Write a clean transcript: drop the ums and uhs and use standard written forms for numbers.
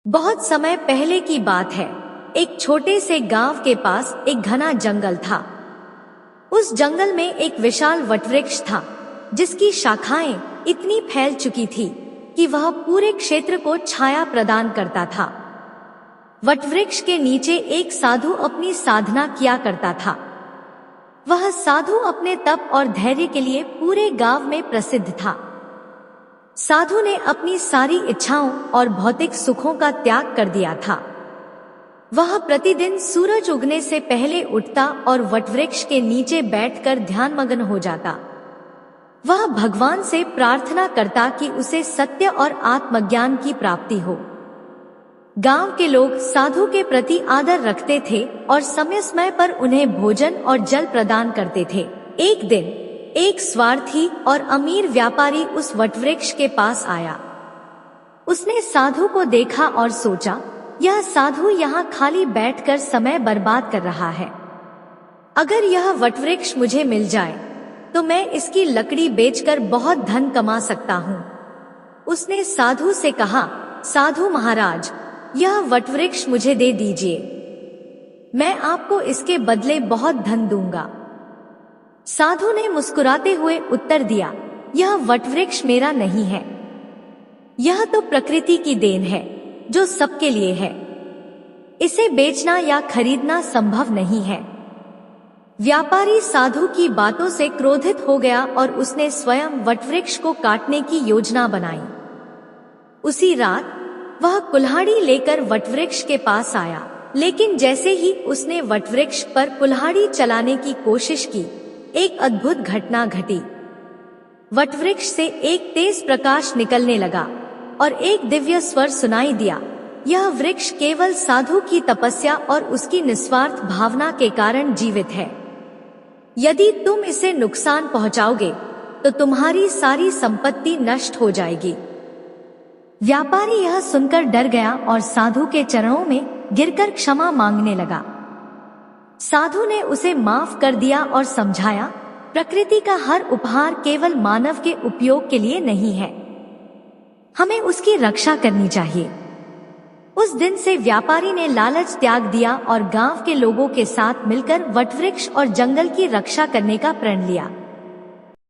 बहुत समय पहले की बात है। एक छोटे से गांव के पास एक घना जंगल था। उस जंगल में एक विशाल वटवृक्ष था, जिसकी शाखाएं इतनी फैल चुकी थी कि वह पूरे क्षेत्र को छाया प्रदान करता था। वटवृक्ष के नीचे एक साधु अपनी साधना किया करता था। वह साधु अपने तप और धैर्य के लिए पूरे गांव में प्रसिद्ध था। साधु ने अपनी सारी इच्छाओं और भौतिक सुखों का त्याग कर दिया था। वह प्रतिदिन सूरज उगने से पहले उठता और वटवृक्ष के नीचे बैठकर ध्यानमग्न हो जाता। वह भगवान से प्रार्थना करता कि उसे सत्य और आत्मज्ञान की प्राप्ति हो। गांव के लोग साधु के प्रति आदर रखते थे और समय समय पर उन्हें भोजन और जल प्रदान करते थे। एक दिन एक स्वार्थी और अमीर व्यापारी उस वटवृक्ष के पास आया। उसने साधु को देखा और सोचा, यह साधु यहाँ खाली बैठकर समय बर्बाद कर रहा है। अगर यह वटवृक्ष मुझे मिल जाए तो मैं इसकी लकड़ी बेचकर बहुत धन कमा सकता हूँ। उसने साधु से कहा, साधु महाराज, यह वटवृक्ष मुझे दे दीजिए, मैं आपको इसके बदले बहुत धन दूंगा। साधु ने मुस्कुराते हुए उत्तर दिया, यह वटवृक्ष मेरा नहीं है, यह तो प्रकृति की देन है जो सबके लिए है। इसे बेचना या खरीदना संभव नहीं है। व्यापारी साधु की बातों से क्रोधित हो गया और उसने स्वयं वटवृक्ष को काटने की योजना बनाई। उसी रात वह कुल्हाड़ी लेकर वटवृक्ष के पास आया, लेकिन जैसे ही उसने वटवृक्ष पर कुल्हाड़ी चलाने की कोशिश की, एक अद्भुत घटना घटी। वटवृक्ष से एक तेज प्रकाश निकलने लगा और एक दिव्य स्वर सुनाई दिया, यह वृक्ष केवल साधु की तपस्या और उसकी निस्वार्थ भावना के कारण जीवित है। यदि तुम इसे नुकसान पहुंचाओगे तो तुम्हारी सारी संपत्ति नष्ट हो जाएगी। व्यापारी यह सुनकर डर गया और साधु के चरणों में गिरकर क्षमा मांगने लगा। साधु ने उसे माफ कर दिया और समझाया, प्रकृति का हर उपहार केवल मानव के उपयोग के लिए नहीं है, हमें उसकी रक्षा करनी चाहिए। उस दिन से व्यापारी ने लालच त्याग दिया और गांव के लोगों के साथ मिलकर वटवृक्ष और जंगल की रक्षा करने का प्रण लिया।